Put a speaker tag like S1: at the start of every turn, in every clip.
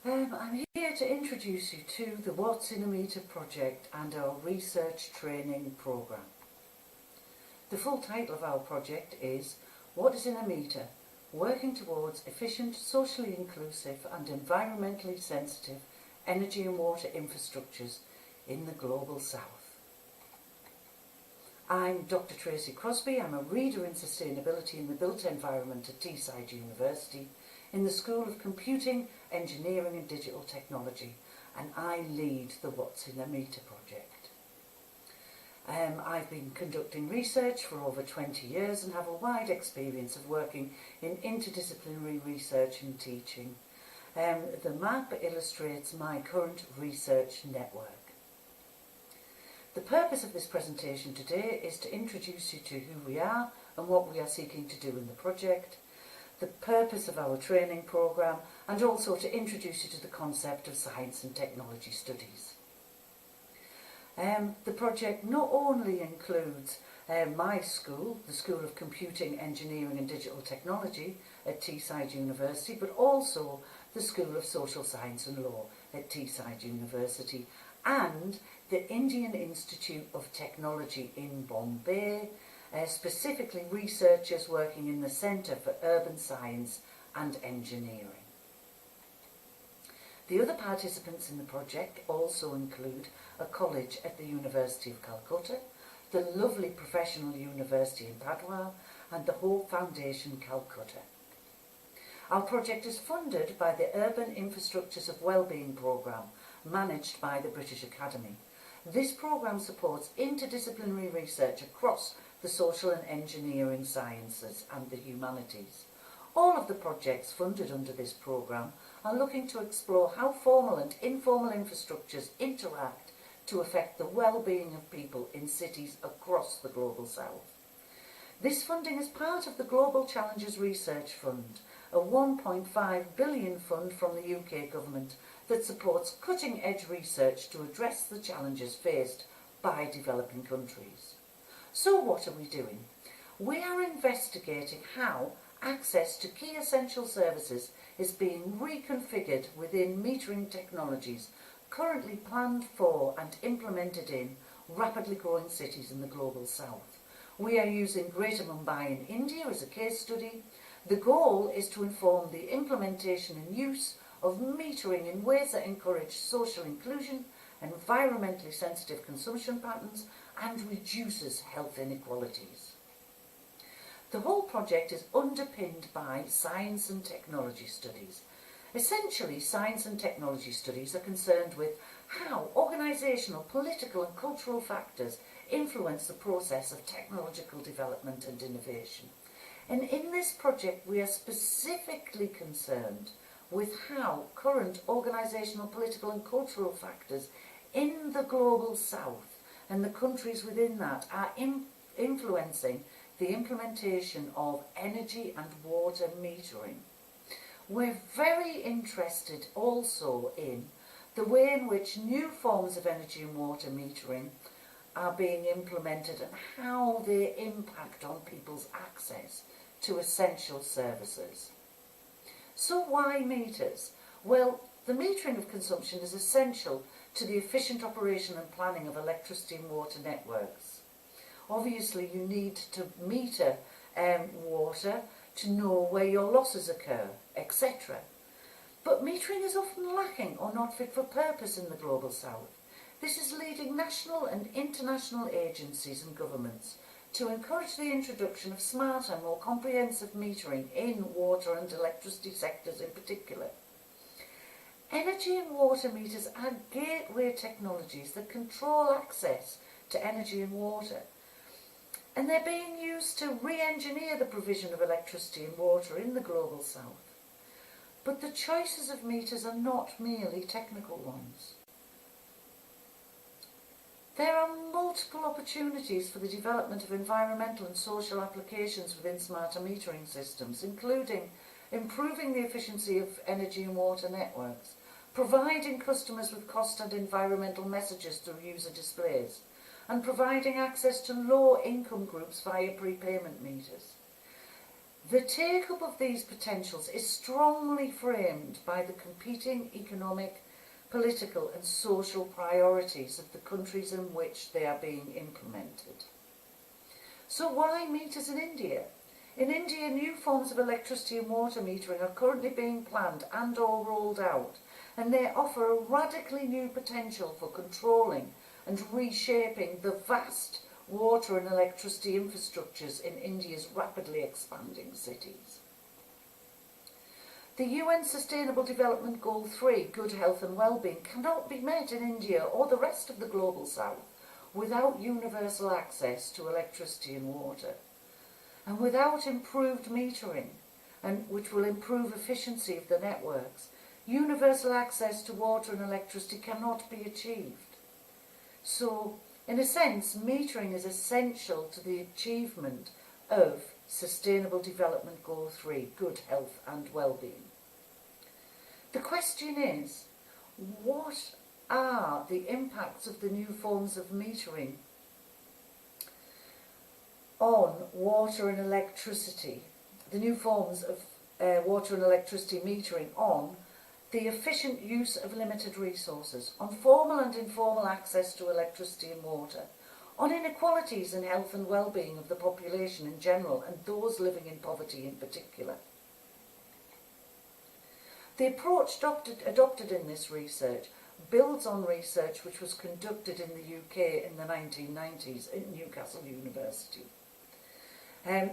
S1: I'm here to introduce you to the What's in a Meter project and our research training programme. The full title of our project is What is in a Meter? Working towards efficient, socially inclusive and environmentally sensitive energy and water infrastructures in the Global South. I'm Dr Tracey Crosbie. I'm a reader in sustainability in the built environment at Teesside University in the School of Computing, Engineering and Digital Technology, and I lead the What's in a Meter project. I've been conducting research for over 20 years and have a wide experience of working in interdisciplinary research and teaching. The map illustrates my current research network. The purpose of this presentation today is to introduce you to who we are and what we are seeking to do in the project, the purpose of our training programme, and also to introduce you to the concept of science and technology studies. The project not only includes my school, the School of Computing, Engineering and Digital Technology at Teesside University, but also the School of Social Science and Law at Teesside University and the Indian Institute of Technology in Bombay, specifically researchers working in the Centre for Urban Science and Engineering. The other participants in the project also include a college at the University of Calcutta, the lovely Professional University in Padua, and the Hope Foundation, Calcutta. Our project is funded by the Urban Infrastructures of Wellbeing programme, managed by the British Academy. This programme supports interdisciplinary research across the social and engineering sciences and the humanities. All of the projects funded under this programme are looking to explore how formal and informal infrastructures interact to affect the well-being of people in cities across the Global South. This funding is part of the Global Challenges Research Fund, a £1.5 billion fund from the UK government that supports cutting-edge research to address the challenges faced by developing countries. So what are we doing? We are investigating how access to key essential services is being reconfigured within metering technologies currently planned for and implemented in rapidly growing cities in the Global South. We are using Greater Mumbai in India as a case study. The goal is to inform the implementation and use of metering in ways that encourage social inclusion, environmentally sensitive consumption patterns, and reduces health inequalities. The whole project is underpinned by science and technology studies. Essentially, science and technology studies are concerned with how organisational, political and cultural factors influence the process of technological development and innovation. And in this project, we are specifically concerned with how current organisational, political and cultural factors in the Global South and the countries within that are influencing the implementation of energy and water metering. We're very interested also in the way in which new forms of energy and water metering are being implemented and how they impact on people's access to essential services. So why meters? Well, the metering of consumption is essential to the efficient operation and planning of electricity and water networks. Obviously, you need to meter water to know where your losses occur, etc. But metering is often lacking or not fit for purpose in the Global South. This is leading national and international agencies and governments to encourage the introduction of smarter, more comprehensive metering in water and electricity sectors in particular. Energy and water meters are gateway technologies that control access to energy and water, and they're being used to re-engineer the provision of electricity and water in the Global South. But the choices of meters are not merely technical ones. There are multiple opportunities for the development of environmental and social applications within smarter metering systems, including improving the efficiency of energy and water networks, providing customers with cost and environmental messages through user displays, and providing access to low-income groups via prepayment meters. The take-up of these potentials is strongly framed by the competing economic, political and social priorities of the countries in which they are being implemented. So why meters in India? In India, new forms of electricity and water metering are currently being planned and or rolled out, and they offer a radically new potential for controlling and reshaping the vast water and electricity infrastructures in India's rapidly expanding cities. The UN Sustainable Development Goal 3, good health and well-being, cannot be met in India or the rest of the global south without universal access to electricity and water. And without improved metering, which will improve efficiency of the networks, universal access to water and electricity cannot be achieved. So, in a sense, metering is essential to the achievement of Sustainable Development Goal 3, good health and well-being. The question is, what are the impacts of the new forms of metering on water and electricity, the new forms of water and electricity metering on the efficient use of limited resources, on formal and informal access to electricity and water, on inequalities in health and well-being of the population in general and those living in poverty in particular. The approach adopted in this research builds on research which was conducted in the UK in the 1990s at Newcastle University.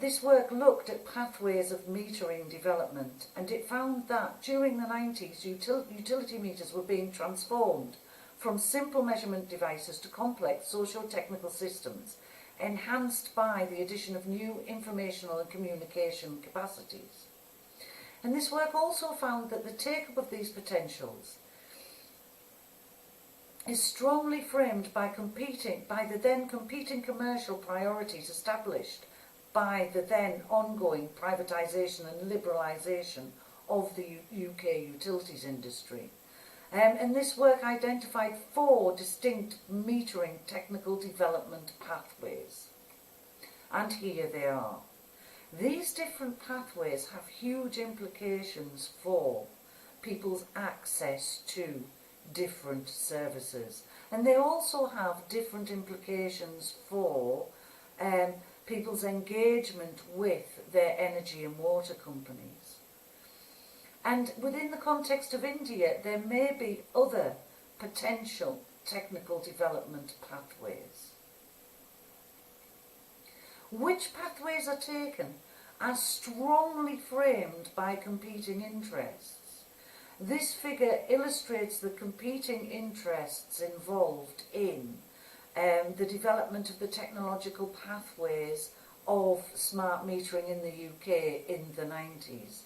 S1: This work looked at pathways of metering development, and it found that during the 90s utility meters were being transformed from simple measurement devices to complex socio-technical systems, enhanced by the addition of new informational and communication capacities. And this work also found that the take-up of these potentials is strongly framed by the then competing commercial priorities established by the then ongoing privatisation and liberalisation of the UK utilities industry. And this work identified 4 distinct metering technical development pathways. And here they are. These different pathways have huge implications for people's access to different services. And they also have different implications for people's engagement with their energy and water companies. And within the context of India, there may be other potential technical development pathways. Which pathways are taken are strongly framed by competing interests. This figure illustrates the competing interests involved in the development of the technological pathways of smart metering in the UK in the 90s.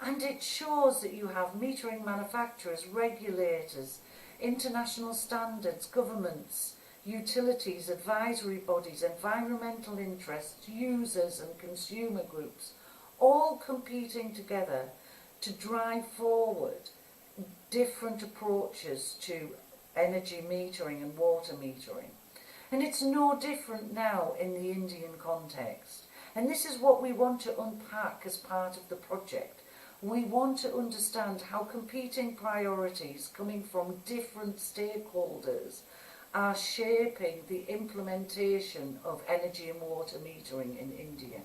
S1: And it shows that you have metering manufacturers, regulators, international standards, governments, utilities, advisory bodies, environmental interests, users and consumer groups, all competing together to drive forward different approaches to energy metering and water metering. And it's no different now in the Indian context. And this is what we want to unpack as part of the project. We want to understand how competing priorities coming from different stakeholders are shaping the implementation of energy and water metering in India.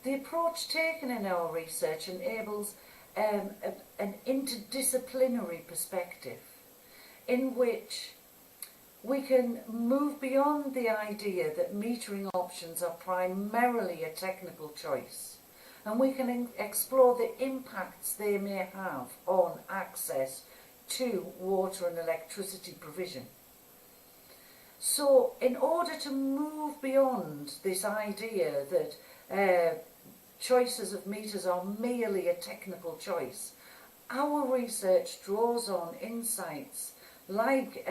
S1: The approach taken in our research enables an interdisciplinary perspective in which we can move beyond the idea that metering options are primarily a technical choice, and we can explore the impacts they may have on access to water and electricity provision. So in order to move beyond this idea that choices of meters are merely a technical choice, our research draws on insights like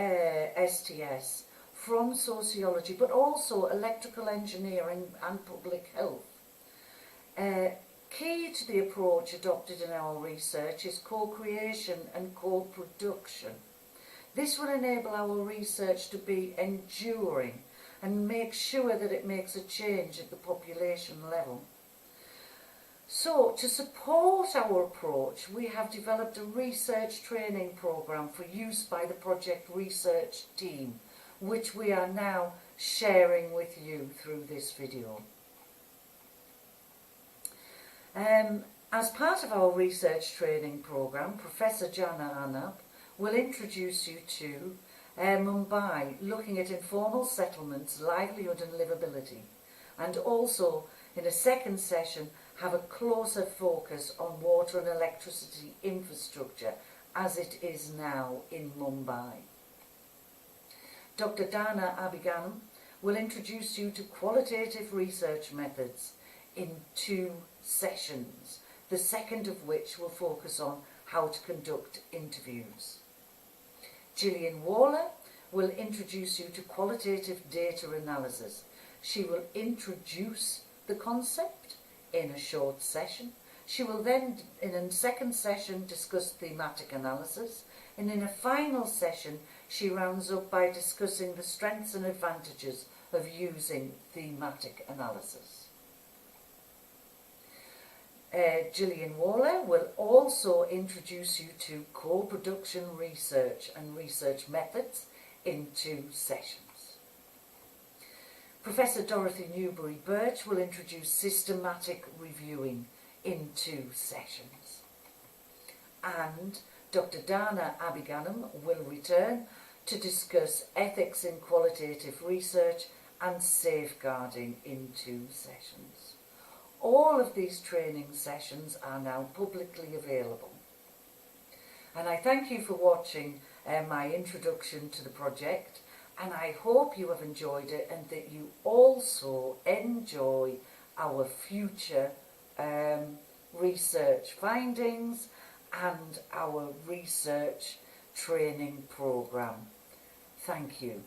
S1: STS from sociology, but also electrical engineering and public health. Key to the approach adopted in our research is co-creation and co-production. This will enable our research to be enduring and make sure that it makes a change at the population level. So, to support our approach, we have developed a research training programme for use by the project research team, which we are now sharing with you through this video. As part of our research training programme, Professor Jana Arnab will introduce you to Mumbai, looking at informal settlements, livelihood and livability, and also in a second session have a closer focus on water and electricity infrastructure as it is now in Mumbai. Dr Dana Abiganam will introduce you to qualitative research methods in 2 sessions, the second of which will focus on how to conduct interviews. Gillian Waller will introduce you to qualitative data analysis. She will introduce the concept in a short session. She will then, in a second session, discuss thematic analysis, and in a final session she rounds up by discussing the strengths and advantages of using thematic analysis. Gillian Waller will also introduce you to co-production research and research methods in 2 sessions. Professor Dorothy Newbury-Birch will introduce systematic reviewing in 2 sessions. And Dr Dana Abiganam will return to discuss ethics in qualitative research and safeguarding in 2 sessions. All of these training sessions are now publicly available. And I thank you for watching my introduction to the project, and I hope you have enjoyed it and that you also enjoy our future research findings and our research training programme. Thank you.